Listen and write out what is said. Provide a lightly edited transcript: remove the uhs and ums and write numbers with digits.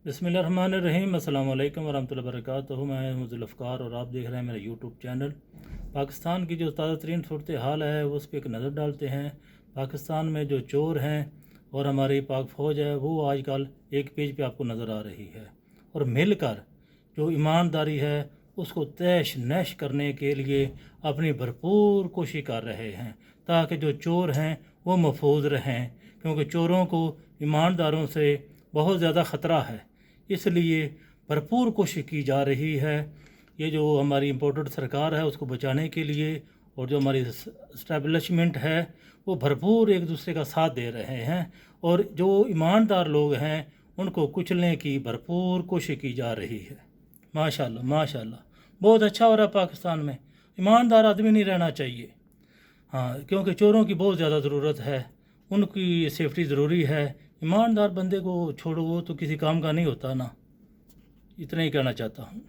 बिस्मिल्लाहिर्रहमानिर्रहीम। अस्सलाम वालेकुम वरहमतुल्लाहि वबरकातुहू। मैं हूं ज़ुल्फ़िकार और आप देख रहे हैं मेरा यूट्यूब चैनल। पाकिस्तान की जो ताज़ा तरीन सूरत हाल है उस पर एक नज़र डालते हैं। पाकिस्तान में जो चोर हैं और हमारी पाक फ़ौज है वो आजकल एक पेज पे आपको नज़र आ रही है, और मिलकर जो ईमानदारी है उसको तैश नैश करने के लिए अपनी भरपूर कोशिश कर रहे हैं ताकि जो चोर हैं वो महफूज रहें, क्योंकि चोरों को ईमानदारों से बहुत ज़्यादा ख़तरा है। इसलिए भरपूर कोशिश की जा रही है। ये जो हमारी इम्पोर्टेड सरकार है उसको बचाने के लिए, और जो हमारी इस्टेब्लिशमेंट है वो भरपूर एक दूसरे का साथ दे रहे हैं, और जो ईमानदार लोग हैं उनको कुचलने की भरपूर कोशिश की जा रही है। माशाल्लाह माशाल्लाह, बहुत अच्छा हो रहा है पाकिस्तान में। ईमानदार आदमी नहीं रहना चाहिए, हाँ, क्योंकि चोरों की बहुत ज़्यादा ज़रूरत है, उनकी सेफ्टी ज़रूरी है। ईमानदार बंदे को छोड़ो, वो तो किसी काम का नहीं होता ना। इतना ही कहना चाहता हूँ।